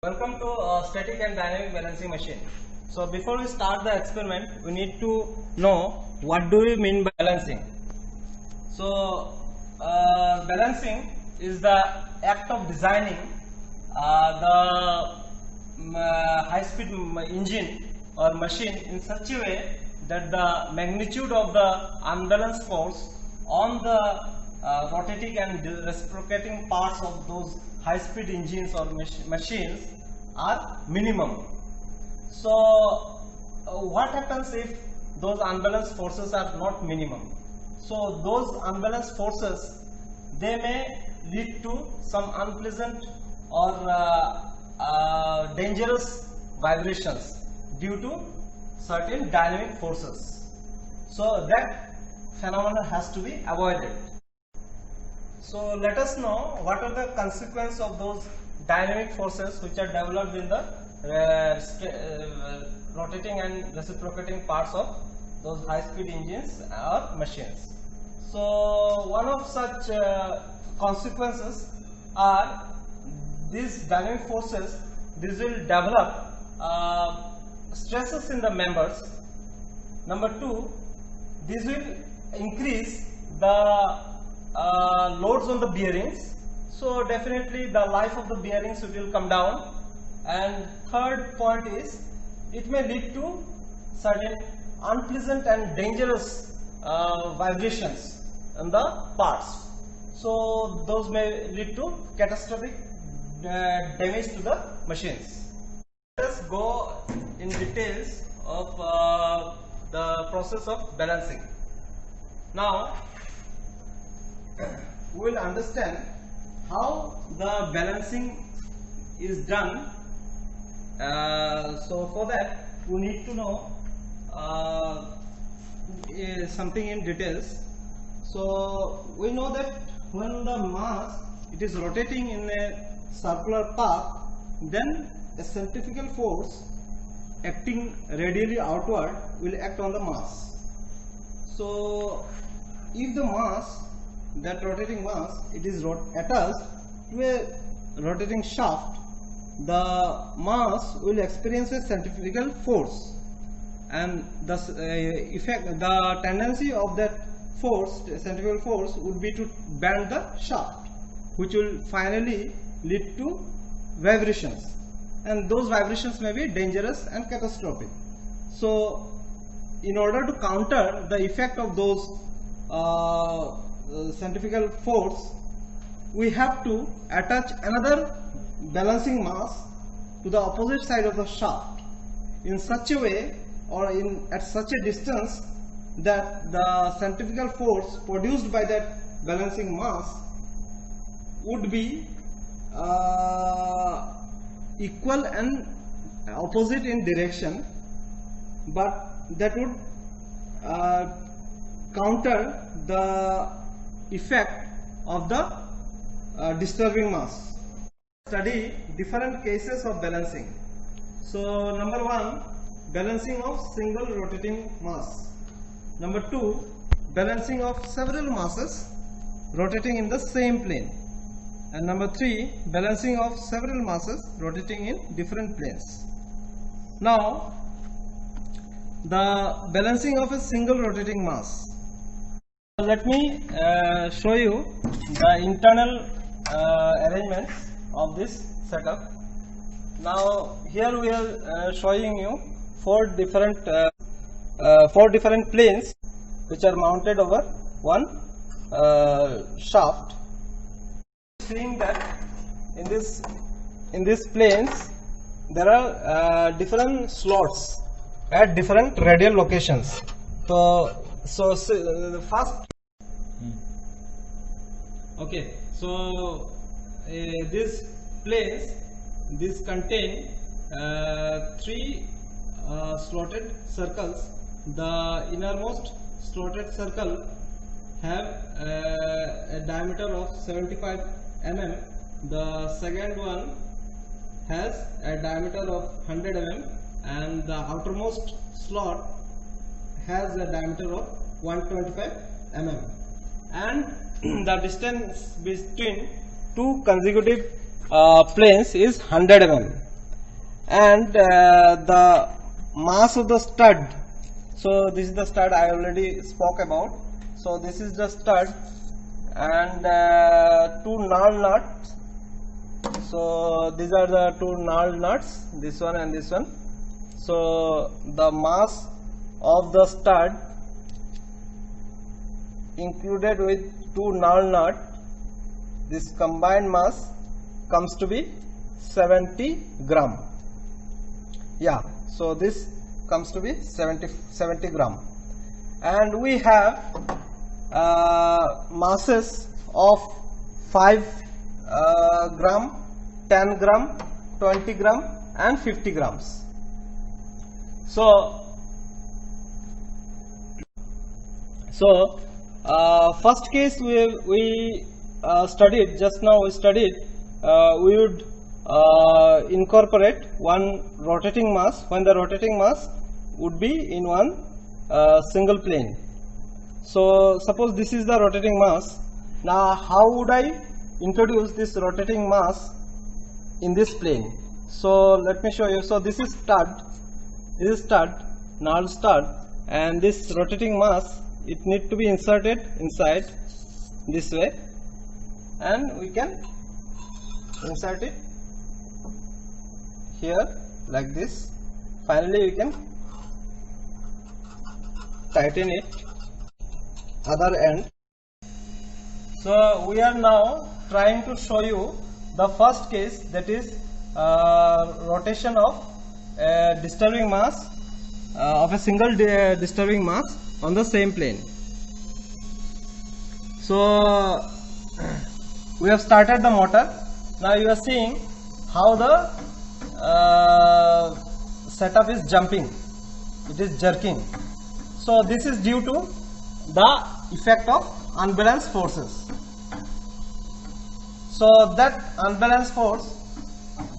Welcome to static and dynamic balancing machine. So before we start the experiment, we need to know what do we mean by balancing. So balancing is the act of designing the high-speed engine or machine in such a way that the magnitude of the unbalanced force on the rotating and reciprocating parts of those high-speed engines or machines are minimum. So what happens if those unbalanced forces are not minimum? So those unbalanced forces, they may lead to some unpleasant or dangerous vibrations due to certain dynamic forces. So that phenomenon has to be avoided. So let us know what are the consequences of those dynamic forces which are developed in the rotating and reciprocating parts of those high-speed engines or machines. So one of such consequences are these dynamic forces. These will develop stresses in the members. Number two, this will increase the loads on the bearings, so definitely the life of the bearings will come down. And third point is it may lead to certain unpleasant and dangerous vibrations in the parts, so those may lead to catastrophic damage to the machines. Let us go in details of the process of balancing. Now we will understand how the balancing is done. So for that we need to know something in details. So we know that when the mass it is rotating in a circular path, then a centrifugal force acting radially outward will act on the mass. So if the mass, that rotating mass, it is attached to a rotating shaft, the mass will experience a centrifugal force, and thus the tendency of that force, centrifugal force, would be to bend the shaft, which will finally lead to vibrations, and those vibrations may be dangerous and catastrophic. So in order to counter the effect of those centrifugal force, we have to attach another balancing mass to the opposite side of the shaft in such a way or at such a distance that the centrifugal force produced by that balancing mass would be equal and opposite in direction, but that would counter the effect of the disturbing mass. Study different cases of balancing. So number one, balancing of single rotating mass. Number two, balancing of several masses rotating in the same plane. And number three, balancing of several masses rotating in different planes. Now the balancing of a single rotating mass. Let me show you the internal arrangements of this setup. Now here we are showing you four different planes which are mounted over one shaft. Seeing that in these planes there are different slots at different radial locations. So the first, okay, so these planes, these contain three slotted circles. The innermost slotted circle have a diameter of 75 mm. The second one has a diameter of 100 mm, and the outermost slot has a diameter of 125 mm, and the distance between two consecutive planes is 100 mm. and the mass of the stud. So this is the stud I already spoke about. So this is the stud and two knurled nuts. So these are the two knurled nuts, this one and this one. So the mass of the stud included with two knurled nuts, this combined mass comes to be 70 gram. Yeah, so this comes to be 70 gram, and we have masses of 5 gram, 10 gram, 20 gram and 50 grams. So first case we studied just now, we would incorporate one rotating mass when the rotating mass would be in one single plane. So suppose this is the rotating mass. Now how would I introduce this rotating mass in this plane? So let me show you. So this is stud, knurled stud, and this rotating mass, it need to be inserted inside this way, and we can insert it here like this. Finally we can tighten it other end. So we are now trying to show you the first case, that is rotation of a disturbing mass of a single disturbing mass on the same plane. So we have started the motor. Now you are seeing how the setup is jumping, it is jerking. So this is due to the effect of unbalanced forces. So that unbalanced force,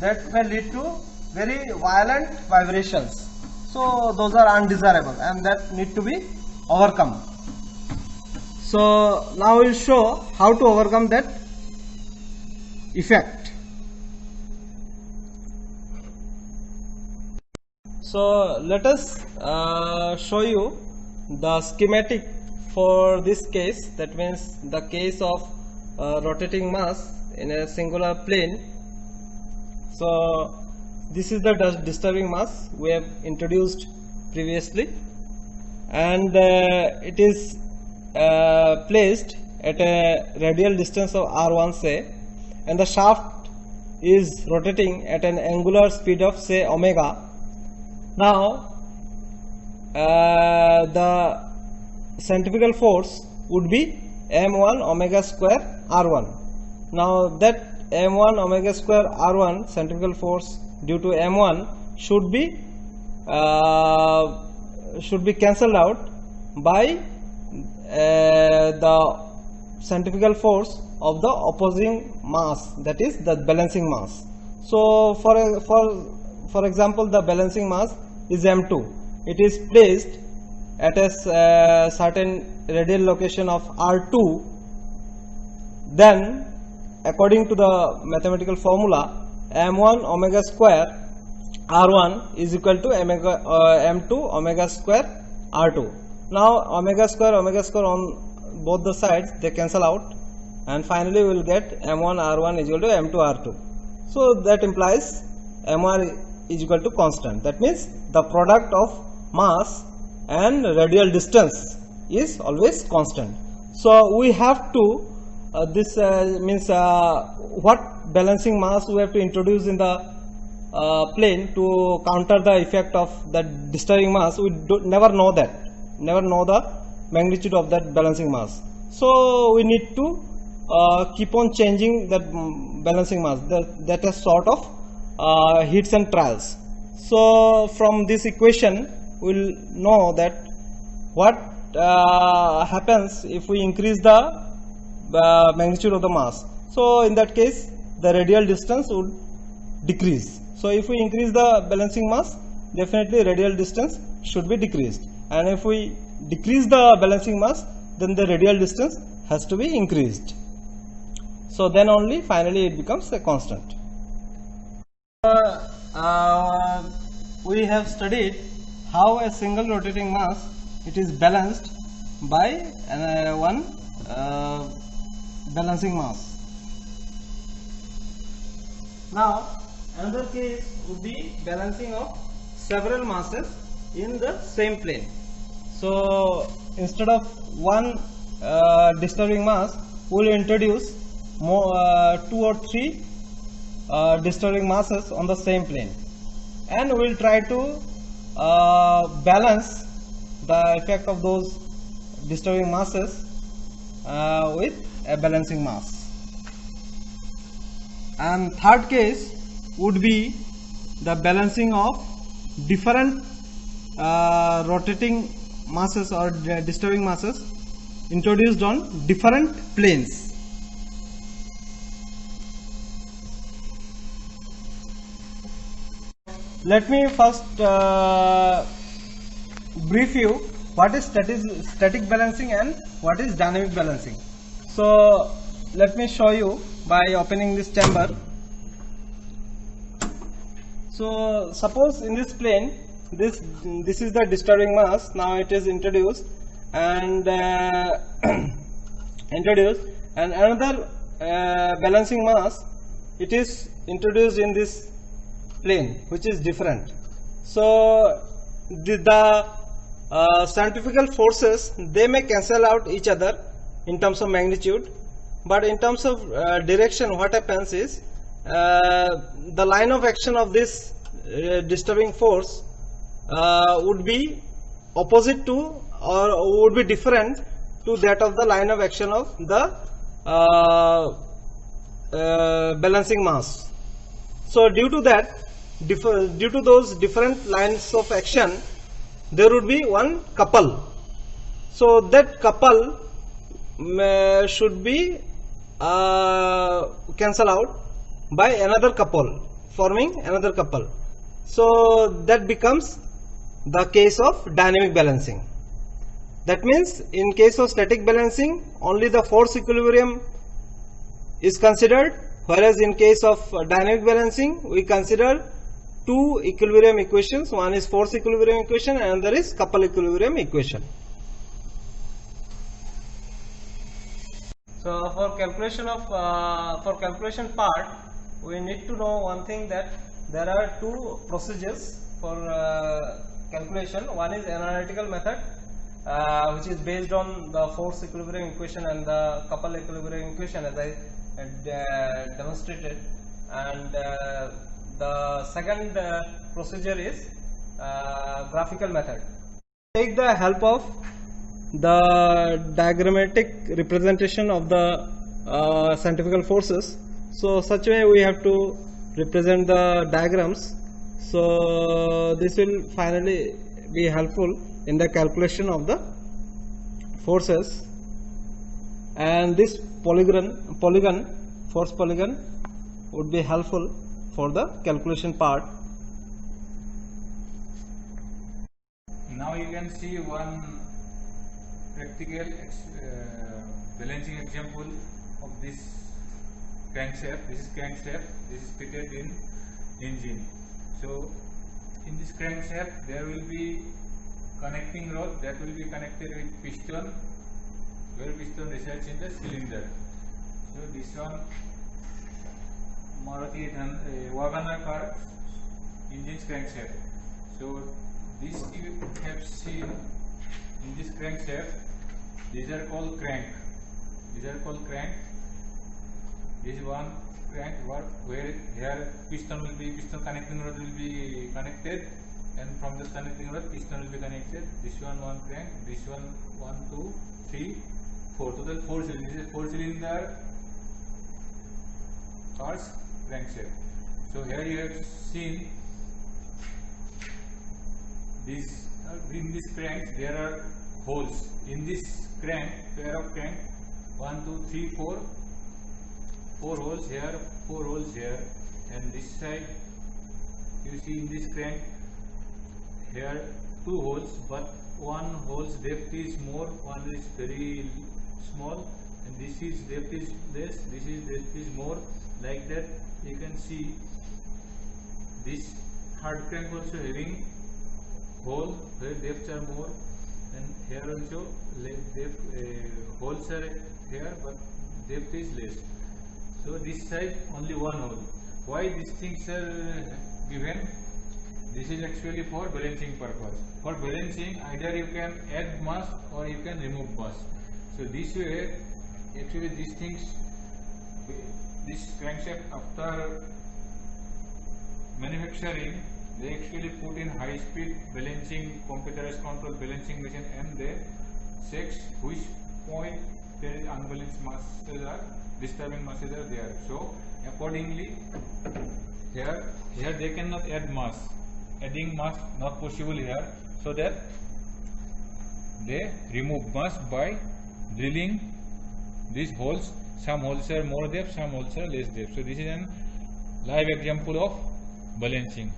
that may lead to very violent vibrations. So those are undesirable and that need to be overcome. So now we will show how to overcome that effect. So let us show you the schematic for this case, that means the case of rotating mass in a singular plane. So this is the disturbing mass we have introduced previously, and it is placed at a radial distance of r1 say, and the shaft is rotating at an angular speed of say omega. Now the centrifugal force would be m1 omega square r1. Now that m1 omega square r1 centrifugal force due to m1 should be cancelled out by the centrifugal force of the opposing mass, that is the balancing mass. So for example, the balancing mass is m2. It is placed at a certain radial location of r2. Then according to the mathematical formula, m1 omega square r1 is equal to m2 omega square r2. Now omega square on both the sides, they cancel out, and finally we will get m1 r1 is equal to m2 r2. So that implies mr is equal to constant. That means the product of mass and radial distance is always constant. So we have to this means what balancing mass we have to introduce in the plane to counter the effect of that disturbing mass. We never know the magnitude of that balancing mass. So we need to keep on changing that balancing mass. That is sort of hits and trials. So from this equation we will know that what happens if we increase the magnitude of the mass. So in that case the radial distance would decrease. So if we increase the balancing mass, definitely radial distance should be decreased, and if we decrease the balancing mass, then the radial distance has to be increased. So then only finally it becomes a constant. we have studied how a single rotating mass it is balanced by one balancing mass. Now another case would be balancing of several masses in the same plane. So instead of one disturbing mass, we will introduce more, 2 or 3 disturbing masses on the same plane, and we will try to balance the effect of those disturbing masses with a balancing mass. And third case would be the balancing of different rotating masses or disturbing masses introduced on different planes. Let me first brief you what is static balancing and what is dynamic balancing. So let me show you by opening this chamber. So suppose in this plane, this is the disturbing mass. Now it is introduced and another balancing mass it is introduced in this plane, which is different. So the centrifugal forces, they may cancel out each other in terms of magnitude, but in terms of direction, what happens is the line of action of this disturbing force would be opposite to or would be different to that of the line of action of the balancing mass. So due to that, due to those different lines of action, there would be one couple. So that couple should be cancel out by another couple, forming another couple. So that becomes the case of dynamic balancing. That means in case of static balancing, only the force equilibrium is considered, whereas in case of dynamic balancing, we consider 2 equilibrium equations. One is force equilibrium equation and another is couple equilibrium equation. So for calculation part, we need to know one thing, that there are 2 procedures for calculation. One is analytical method, which is based on the force equilibrium equation and the couple equilibrium equation, as I demonstrated, and the second procedure is graphical method. Take the help of the diagrammatic representation of the centrifugal forces. So such way we have to represent the diagrams. So this will finally be helpful in the calculation of the forces, and this force polygon would be helpful for the calculation part. Now you can see one practical balancing example of this crankshaft. This is crankshaft. This is fitted in engine. So in this crankshaft there will be connecting rod that will be connected with piston, where piston resides in the cylinder. So this one Maruti Wagoner car engine's crankshaft. So this you have seen in this crankshaft. These are called crank. This is one crank where here piston connecting rod will be connected, and from this connecting rod piston will be connected. This one crank, this one 1, 2, 3, 4. Total 4 cylinders. This is 4-cylinder car's crankshaft. So here you have seen this in this crank there are holes. In this crank, pair of crank, 1, 2, 3, 4 holes here, 4 holes here, and this side you see in this crank here 2 holes, but one hole's depth is more, one is very small, and this is depth is less, this is depth is more. Like that you can see This hard crank also having hole where depths are more, and here also holes are here but depth is less. So this side only one hole. Why these things are given? This is actually for balancing purpose. For balancing, either you can add mass or you can remove mass. So this way, actually these things, this crankshaft after manufacturing, they actually put in high speed balancing, computerized control balancing machine, and they check which point there is unbalanced masses are, disturbing masses are there. So accordingly, here they cannot add mass. Adding mass not possible here, so that they remove mass by drilling these holes. Some holes are more depth, some holes are less depth. So this is an live example of balancing,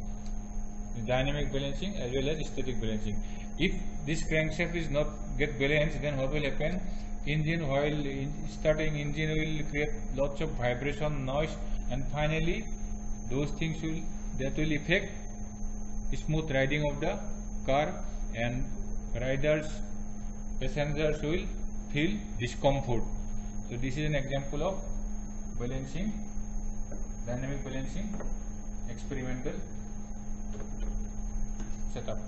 dynamic balancing as well as static balancing. If this crankshaft is not get balanced, then what will happen? Engine, while starting engine, will create lots of vibration, noise, and finally those things will affect smooth riding of the car, and passengers will feel discomfort. So this is an example of balancing, dynamic balancing experimental setup.